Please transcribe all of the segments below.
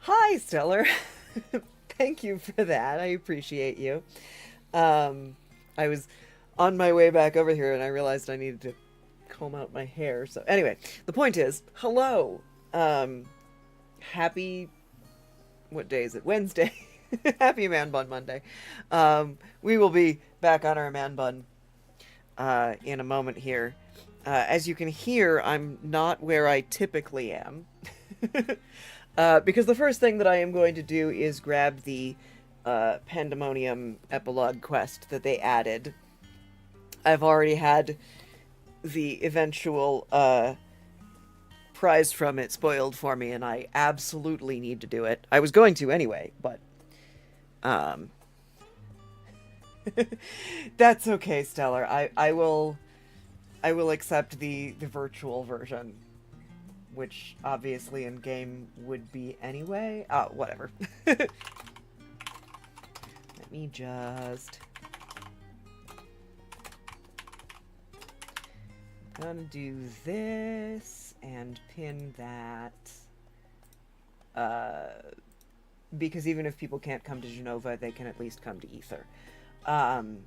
Hi, Stellar. Thank you for that. I appreciate you. I was on my way back over here and I realized I needed to comb out my hair. So, anyway, the point is hello. Um, happy, what day is it? Wednesday. Happy Man Bun Monday. We will be back on our Man Bun in a moment here. As you can hear, I'm not where I typically am. Because the first thing that I am going to do is grab the Pandemonium epilogue quest that they added. I've already had the eventual prize from it spoiled for me, and I absolutely need to do it. I was going to anyway, but um, that's okay, Stellar. I will accept the virtual version, which obviously in game would be anyway. Whatever. Let me just gonna do this and pin that. Because even if people can't come to Genova, they can at least come to Ether. So I'm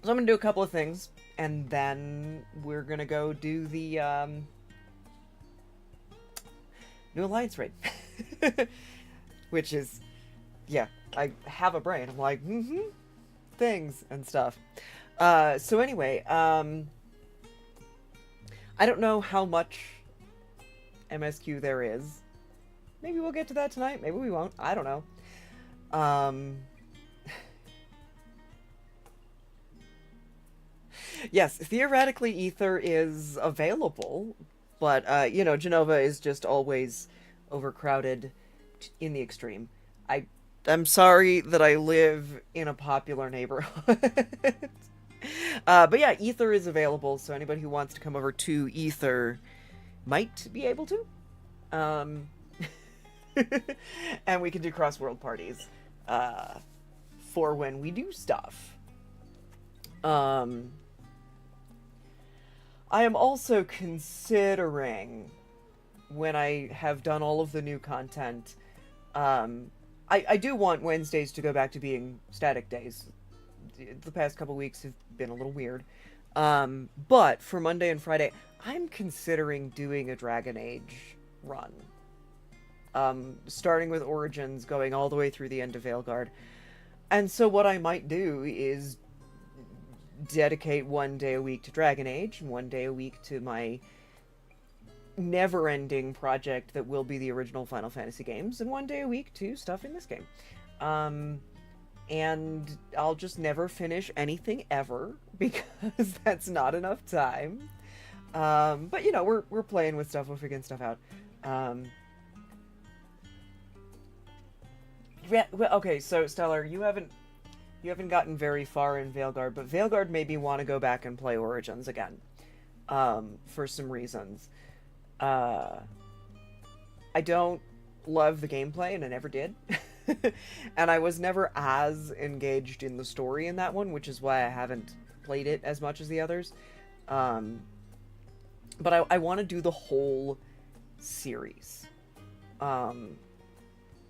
gonna do a couple of things, and then we're gonna go do the New Alliance raid. Which is, yeah, I have a brain. I'm like, things and stuff. So anyway, I don't know how much MSQ there is. Maybe we'll get to that tonight. Maybe we won't. I don't know. Yes, theoretically Ether is available, but, Genova is just always overcrowded in the extreme. I'm sorry that I live in a popular neighborhood. But yeah, Ether is available, so anybody who wants to come over to Ether might be able to. Um, and we can do cross-world parties for when we do stuff. Um, I am also considering, when I have done all of the new content, I do want Wednesdays to go back to being static days. The past couple weeks have been a little weird. But for Monday and Friday, I'm considering doing a Dragon Age run. Starting with Origins, going all the way through the end of Veilguard. And so what I might do is dedicate one day a week to Dragon Age, and one day a week to my never-ending project that will be the original Final Fantasy games, and one day a week to stuff in this game. And I'll just never finish anything ever, because that's not enough time. But we're playing with stuff, we're figuring stuff out. Yeah, well, okay, so Stellar, you haven't gotten very far in Veilguard, but Veilguard made me want to go back and play Origins again. For some reasons. I don't love the gameplay, and I never did. And I was never as engaged in the story in that one, which is why I haven't played it as much as the others. But I want to do the whole series.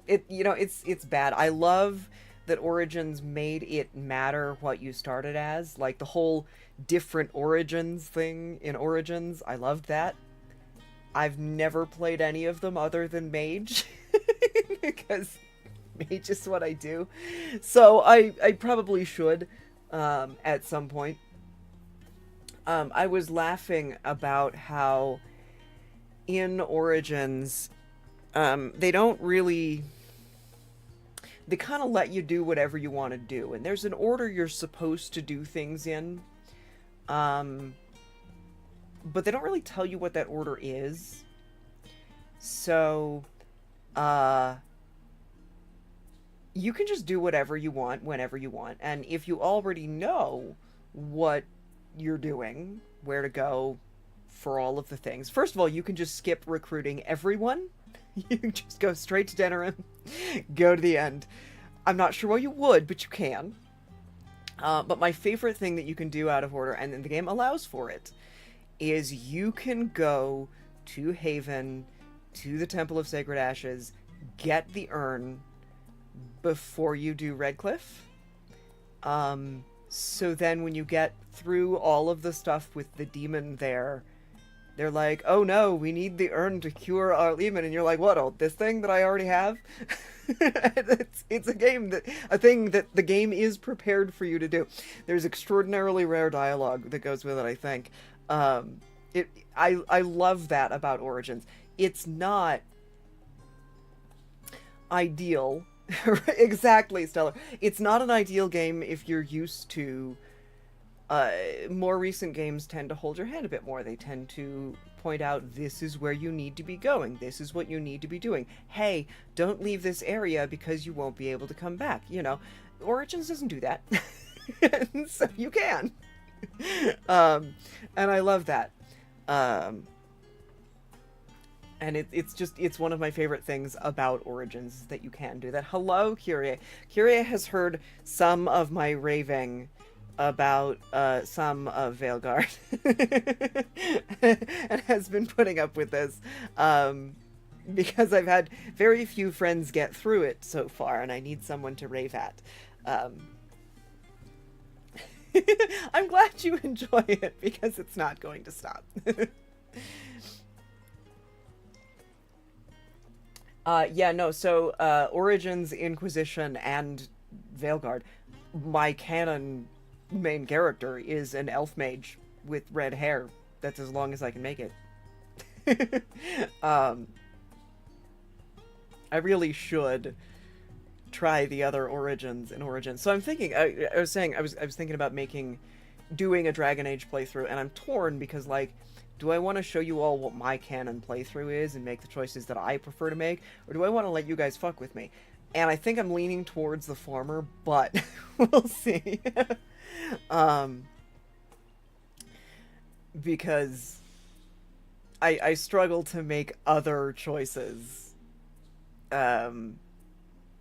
It's bad. I love that Origins made it matter what you started as. Like, the whole different origins thing in Origins, I loved that. I've never played any of them other than Mage, because Mage is what I do. So I probably should, at some point. I was laughing about how in Origins, they don't really... They kind of let you do whatever you want to do, and there's an order you're supposed to do things in, but they don't really tell you what that order is. So, you can just do whatever you want, whenever you want, and if you already know what you're doing, where to go for all of the things, first of all, you can just skip recruiting everyone. You can just go straight to Denerim, go to the end. I'm not sure why you would, but you can. But my favorite thing that you can do out of order, and the game allows for it, is you can go to Haven, to the Temple of Sacred Ashes, get the urn before you do Redcliffe. So then when you get through all of the stuff with the demon there, they're like, oh no, we need the urn to cure our demon. And you're like, what, oh, this thing that I already have? It's a thing that the game is prepared for you to do. There's extraordinarily rare dialogue that goes with it, I think. I love that about Origins. It's not ideal. Exactly, Stellar. It's not an ideal game if you're used to... more recent games tend to hold your hand a bit more. They tend to point out, this is where you need to be going. This is what you need to be doing. Hey, don't leave this area because you won't be able to come back. You know, Origins doesn't do that. So you can. And I love that. And it's one of my favorite things about Origins, that you can do that. Hello, Kyrie. Kyrie has heard some of my raving about some of Veilguard. And has been putting up with this. Because I've had very few friends get through it so far, and I need someone to rave at. I'm glad you enjoy it, because it's not going to stop. Yeah, no, so, Origins, Inquisition, and Veilguard, my canon main character is an elf mage with red hair. That's as long as I can make it. I really should try the other Origins in Origins. So I'm thinking, I was thinking about doing a Dragon Age playthrough, and I'm torn because, like, do I want to show you all what my canon playthrough is and make the choices that I prefer to make, or do I want to let you guys fuck with me? And I think I'm leaning towards the former, but we'll see. Because I struggle to make other choices than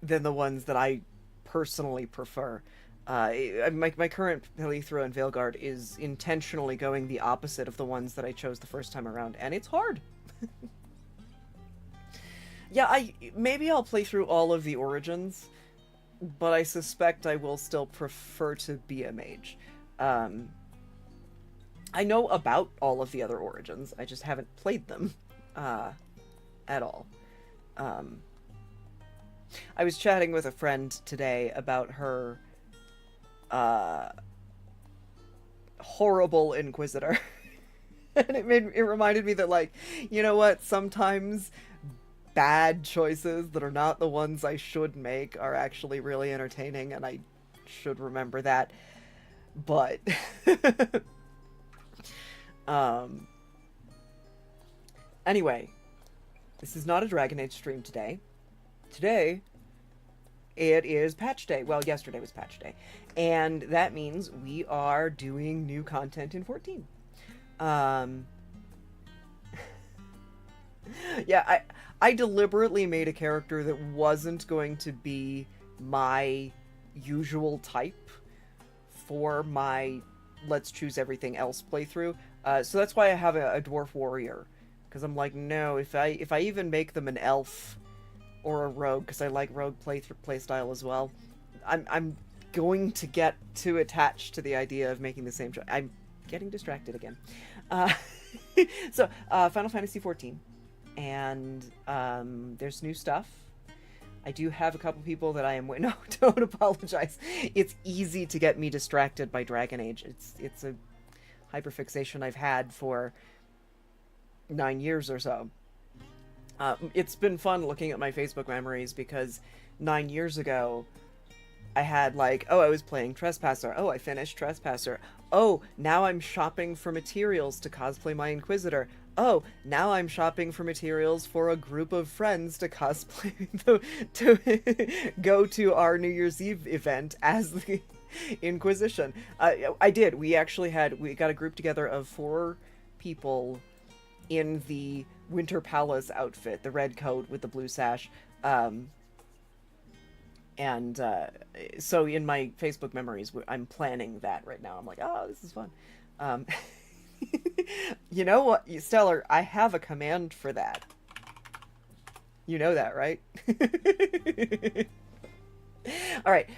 the ones that I personally prefer. My current playthrough on Veilguard is intentionally going the opposite of the ones that I chose the first time around, and it's hard. Yeah, maybe I'll play through all of the Origins, but I suspect I will still prefer to be a mage. I know about all of the other Origins, I just haven't played them at all. I was chatting with a friend today about her horrible Inquisitor. And it reminded me that, like, you know what, sometimes bad choices that are not the ones I should make are actually really entertaining, and I should remember that. But anyway, this is not a Dragon Age stream today. Today it is patch day. Well, yesterday was patch day, and that means we are doing new content in 14. Yeah, I deliberately made a character that wasn't going to be my usual type for my let's choose everything else playthrough. So that's why I have a dwarf warrior, because I'm like, no, if I even make them an elf or a rogue, because I like rogue playstyle as well, I'm going to get too attached to the idea of making the same choice. I'm getting distracted again. So Final Fantasy 14. And there's new stuff. I do have a couple people that I am... No, don't apologize. It's easy to get me distracted by Dragon Age. It's a hyperfixation I've had for 9 years or so. It's been fun looking at my Facebook memories, because 9 years ago, I had, like, oh, I was playing Trespasser. Oh, I finished Trespasser. Oh, now I'm shopping for materials to cosplay my Inquisitor. Oh, now I'm shopping for materials for a group of friends to cosplay, to go to our New Year's Eve event as the Inquisition. I did. We got a group together of 4 people in the Winter Palace outfit, the red coat with the blue sash. And so in my Facebook memories, I'm planning that right now. I'm like, oh, this is fun. You know what, Stellar, I have a command for that. You know that, right? All right.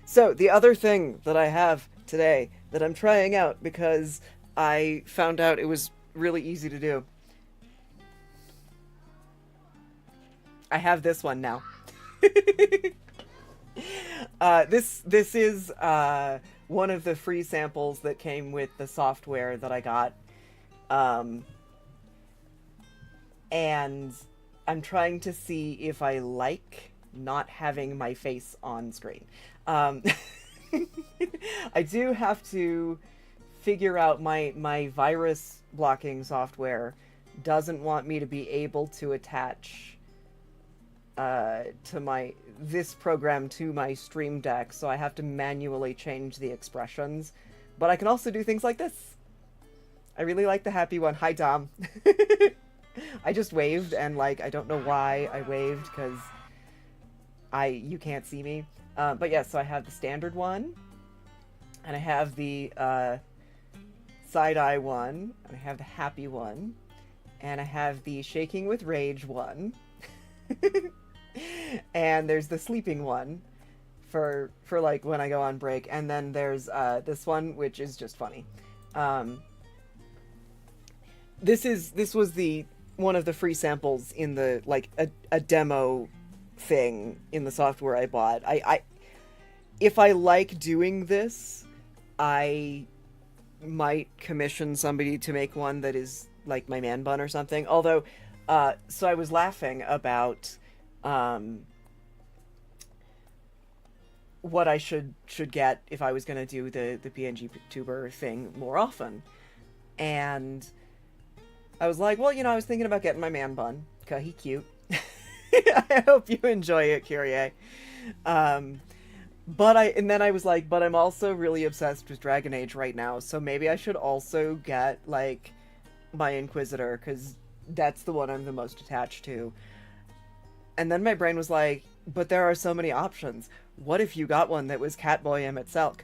So the other thing that I have today that I'm trying out because I found out it was really easy to do. I have this one now. This is one of the free samples that came with the software that I got. Um, and I'm trying to see if I like not having my face on screen. Um, I do have to figure out my virus blocking software doesn't want me to be able to attach to my this program to my Stream Deck, so I have to manually change the expressions. But I can also do things like this. I really like the happy one. Hi, Dom. I just waved, and like I don't know why I waved because you can't see me. But yeah, so I have the standard one, and I have the side eye one, and I have the happy one, and I have the shaking with rage one. And there's the sleeping one for like when I go on break, and then there's this one which is just funny. This was the one of the free samples in the like a demo thing in the software I bought. I if I like doing this, I might commission somebody to make one that is like my man bun or something. Although so I was laughing about what I should get if I was going to do the PNG tuber thing more often. And I was like, well, you know, I was thinking about getting my man bun. Cause he cute. I hope you enjoy it, Kyrie. And then I was like, but I'm also really obsessed with Dragon Age right now, so maybe I should also get, like, my Inquisitor, because that's the one I'm the most attached to. And then my brain was like, but there are so many options. What if you got one that was Catboy Emmett Selk?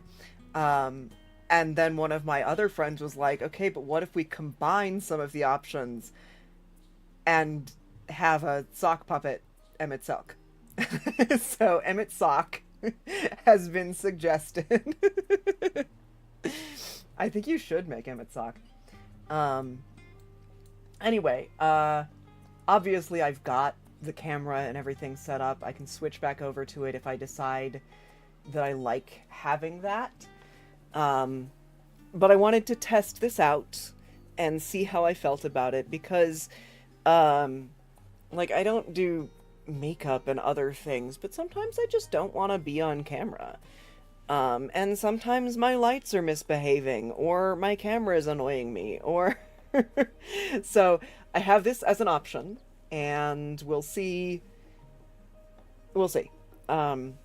And then one of my other friends was like, okay, but what if we combine some of the options and have a sock puppet Emmett Selk? So Emmett Sock has been suggested. I think you should make Emmett Sock. Anyway, obviously I've got the camera and everything set up. I can switch back over to it if I decide that I like having that. But I wanted to test this out and see how I felt about it because, like, I don't do makeup and other things, but sometimes I just don't want to be on camera. And sometimes my lights are misbehaving, or my camera is annoying me, or... So, I have this as an option, and we'll see. We'll see. That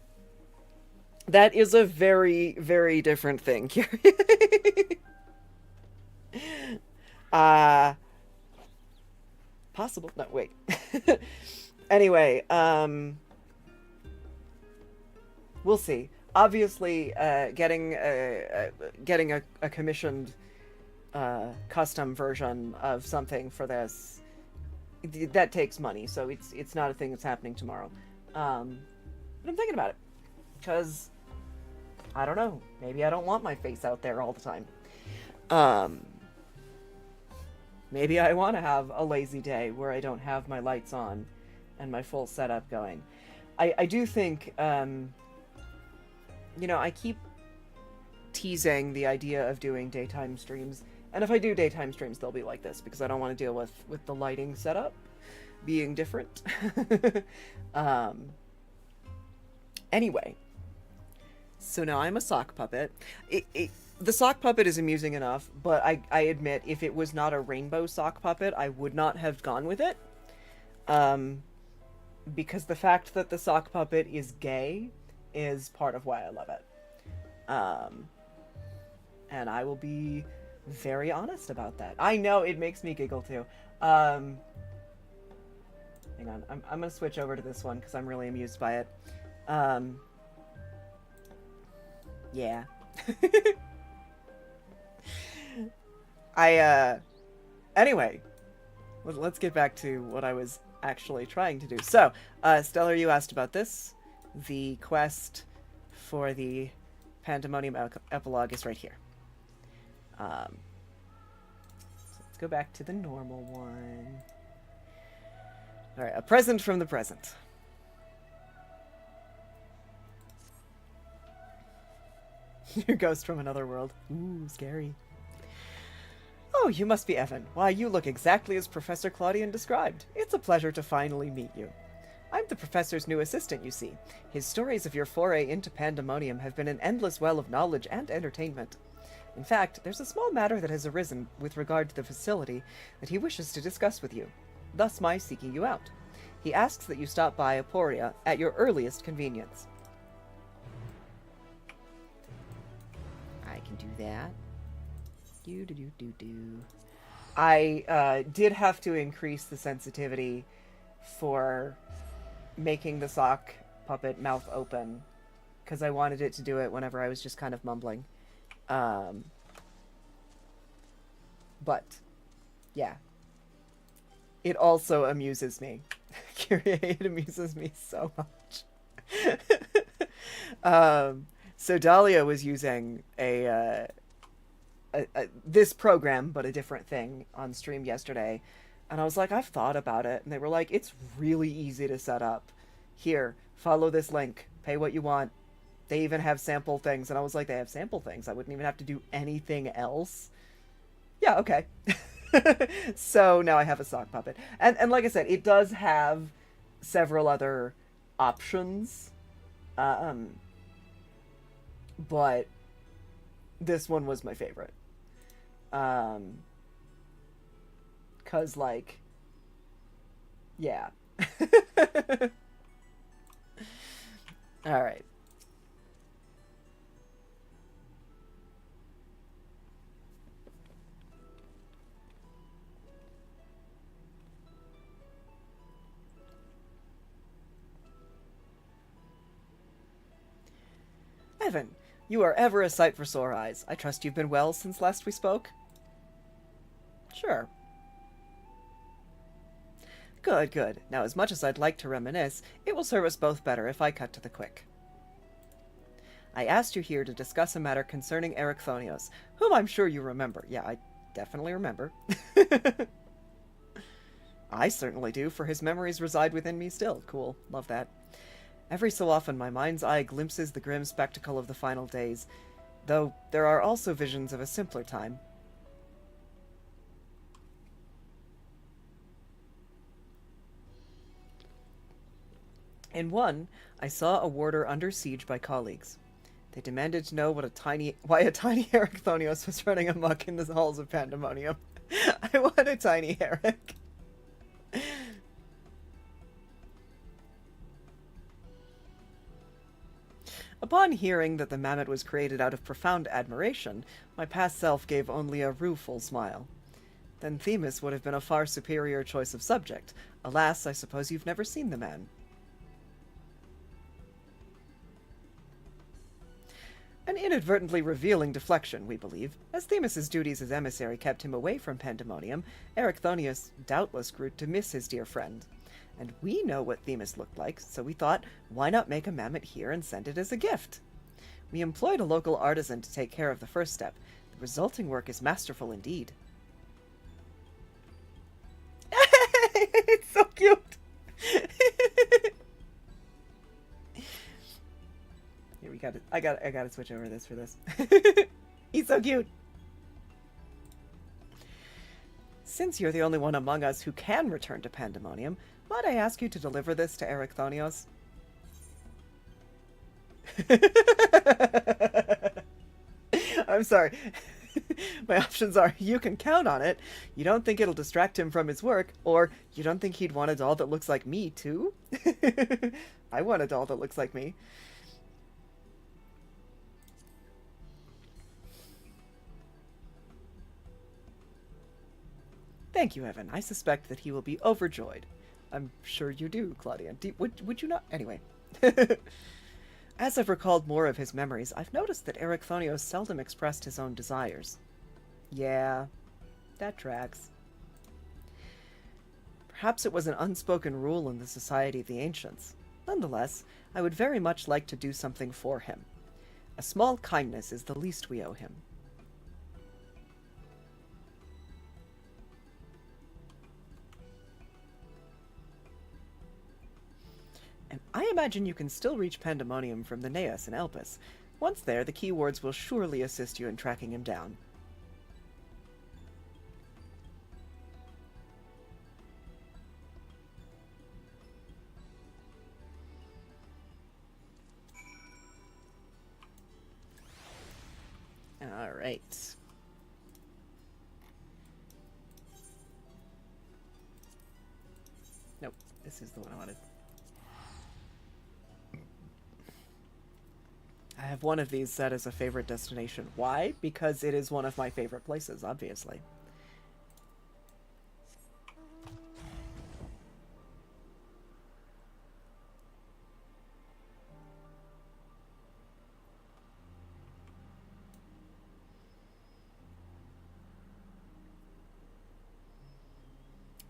is a very, very different thing. Possible? No, wait. Anyway, we'll see. Obviously, getting a commissioned custom version of something for this, that takes money, so it's not a thing that's happening tomorrow. But I'm thinking about it because I don't know. Maybe I don't want my face out there all the time. Maybe I want to have a lazy day where I don't have my lights on and my full setup going. I do think, you know, I keep teasing the idea of doing daytime streams. And if I do daytime streams, they'll be like this, because I don't want to deal with the lighting setup being different. Anyway, so now I'm a sock puppet. The sock puppet is amusing enough, but I admit, if it was not a rainbow sock puppet, I would not have gone with it. Because the fact that the sock puppet is gay is part of why I love it. And I will be very honest about that. I know it makes me giggle too. Hang on, I'm gonna switch over to this one because I'm really amused by it. Yeah. Anyway, let's get back to what I was actually trying to do. So, Stellar, you asked about this. The quest for the Pandemonium epilogue is right here. So let's go back to the normal one. Alright, a present from the present. Your ghost from another world. Ooh, scary. Oh, you must be Evan. Why, you look exactly as Professor Claudian described. It's a pleasure to finally meet you. I'm the professor's new assistant, you see. His stories of your foray into Pandemonium have been an endless well of knowledge and entertainment. In fact, there's a small matter that has arisen with regard to the facility that he wishes to discuss with you. Thus my seeking you out. He asks that you stop by Aporia at your earliest convenience. I can do that. I did have to increase the sensitivity for making the sock puppet mouth open because I wanted it to do it whenever I was just kind of mumbling. But yeah, it also amuses me. Kyrie, it amuses me so much. So Dahlia was using this program, but a different thing on stream yesterday. And I was like, I've thought about it. And they were like, it's really easy to set up. Here, follow this link. Pay what you want. They even have sample things. And I was like, they have sample things. I wouldn't even have to do anything else. Yeah, okay. So now I have a sock puppet. And like I said, it does have several other options. But this one was my favorite. 'Cause, like, yeah. All right. Evan, you are ever a sight for sore eyes. I trust you've been well since last we spoke? Sure. Good, good. Now, as much as I'd like to reminisce, it will serve us both better if I cut to the quick. I asked you here to discuss a matter concerning Erechthonios, whom I'm sure you remember. Yeah, I definitely remember. I certainly do, for his memories reside within me still. Cool. Love that. Every so often my mind's eye glimpses the grim spectacle of the final days, though there are also visions of a simpler time. In one, I saw a warder under siege by colleagues. They demanded to know why a tiny Erechthonios was running amok in the halls of Pandemonium. I want a tiny Erech. Upon hearing that the mammoth was created out of profound admiration, my past self gave only a rueful smile. Then Themis would have been a far superior choice of subject. Alas, I suppose you've never seen the man. An inadvertently revealing deflection, we believe. As Themis' duties as emissary kept him away from Pandemonium, Erechthonius doubtless grew to miss his dear friend. And we know what Themis looked like, so we thought, why not make a mammoth here and send it as a gift? We employed a local artisan to take care of the first step. The resulting work is masterful indeed. It's so cute! Here, I gotta switch over this for this. He's so cute! Since you're the only one among us who can return to Pandemonium, might I ask you to deliver this to Erechthonios? I'm sorry. My options are, you can count on it, you don't think it'll distract him from his work, or you don't think he'd want a doll that looks like me, too? I want a doll that looks like me. Thank you, Evan. I suspect that he will be overjoyed. I'm sure you do, Claudia. Would you not? Anyway. As I've recalled more of his memories, I've noticed that Erechthonios seldom expressed his own desires. Yeah, that tracks. Perhaps it was an unspoken rule in the society of the ancients. Nonetheless, I would very much like to do something for him. A small kindness is the least we owe him. And I imagine you can still reach Pandemonium from the Neas and Elpis. Once there, the keywords will surely assist you in tracking him down. Alright. Nope, this is the one I wanted. I have one of these set as a favorite destination. Why? Because it is one of my favorite places, obviously.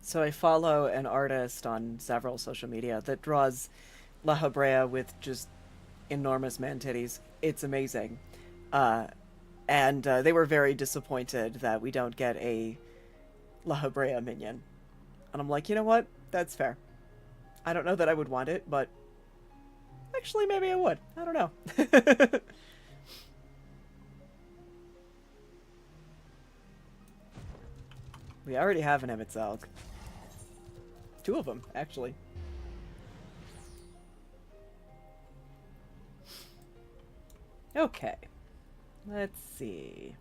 So I follow an artist on several social media that draws La Habrea with just enormous man titties. It's amazing. Uh, and they were very disappointed that we don't get a La Habrea minion. And I'm like, you know what? That's fair. I don't know that I would want it, but actually maybe I would. I don't know. We already have an Emet-Zelg. Two of them, actually. Okay. Let's see.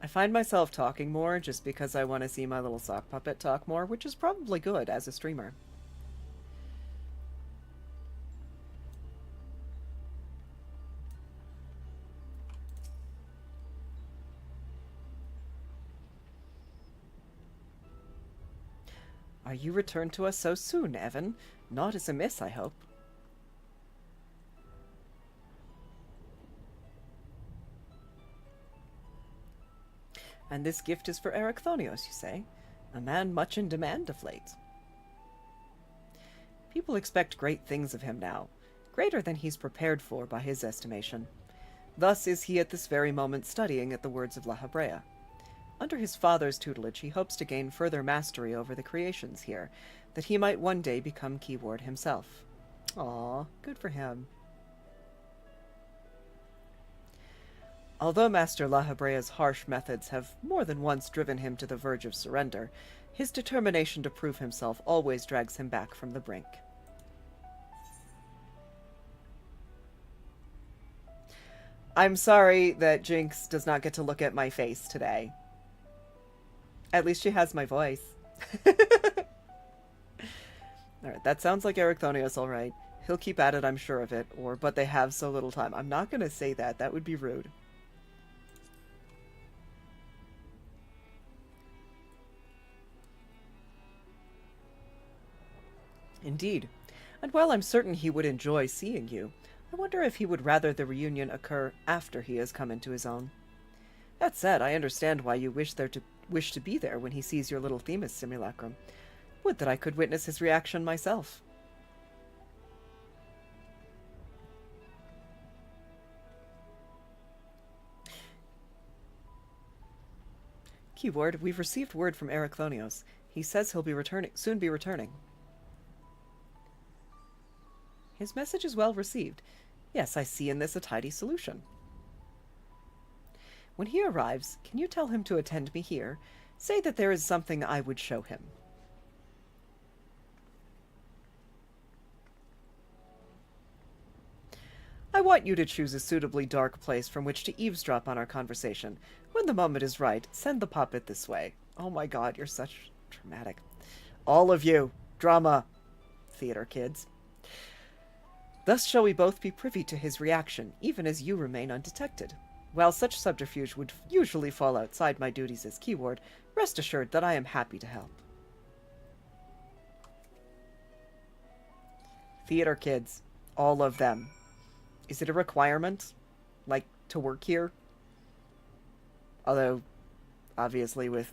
I find myself talking more just because I want to see my little sock puppet talk more, which is probably good as a streamer. Are you returned to us so soon, Evan? Not as amiss, I hope. And this gift is for Erechthonios, you say? A man much in demand of late. People expect great things of him now, greater than he's prepared for by his estimation. Thus is he at this very moment studying at the words of La Habrea. Under his father's tutelage, he hopes to gain further mastery over the creations here, that he might one day become keyword himself. Aw, good for him. Although Master La Habrea's harsh methods have more than once driven him to the verge of surrender, his determination to prove himself always drags him back from the brink. I'm sorry that Jinx does not get to look at my face today. At least she has my voice. Alright, that sounds like Erechthonios, alright. He'll keep at it, I'm sure of it. But they have so little time. I'm not going to say that. That would be rude. Indeed. And while I'm certain he would enjoy seeing you, I wonder if he would rather the reunion occur after he has come into his own. That said, I understand why you wish to be there when he sees your little Themis simulacrum. Would that I could witness his reaction myself. Keyword, we've received word from Erechthonios. He says he'll soon be returning. His message is well received. Yes, I see in this a tidy solution. When he arrives, can you tell him to attend me here? Say that there is something I would show him. I want you to choose a suitably dark place from which to eavesdrop on our conversation. When the moment is right, send the puppet this way. Oh my god, you're such dramatic. All of you. Drama. Theater kids. Thus shall we both be privy to his reaction, even as you remain undetected. While such subterfuge would usually fall outside my duties as keyword, rest assured that I am happy to help. Theater kids. All of them. Is it a requirement? Like, to work here? Although, obviously with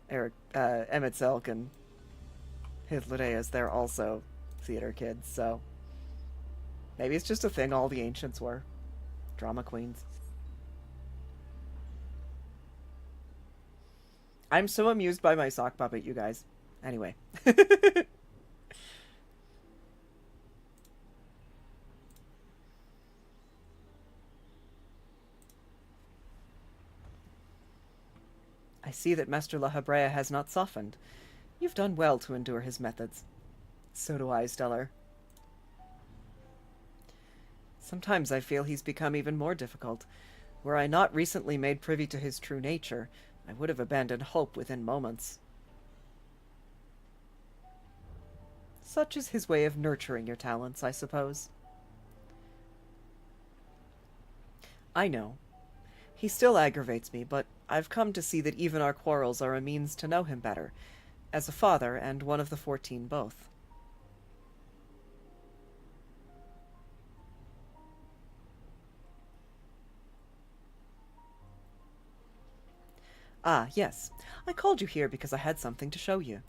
Eric, Emmett Selk and Hythlodaeus, they're also theater kids, so maybe it's just a thing all the ancients were. Drama queens. I'm so amused by my sock puppet, you guys. Anyway. I see that Master La Habrea has not softened. You've done well to endure his methods. So do I, Stellar. Sometimes I feel he's become even more difficult. Were I not recently made privy to his true nature, I would have abandoned hope within moments. Such is his way of nurturing your talents, I suppose. I know. He still aggravates me, but I've come to see that even our quarrels are a means to know him better, as a father and one of the 14 both. Ah, yes. I called you here because I had something to show you.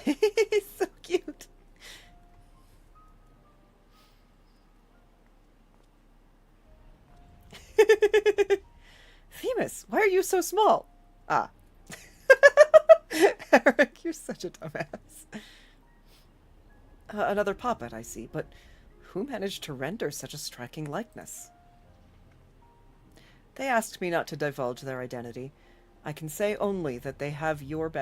He's so cute. Themis, why are you so small? Ah. Eric, you're such a dumbass. Another puppet, I see, but who managed to render such a striking likeness? They asked me not to divulge their identity. I can say only that they have your best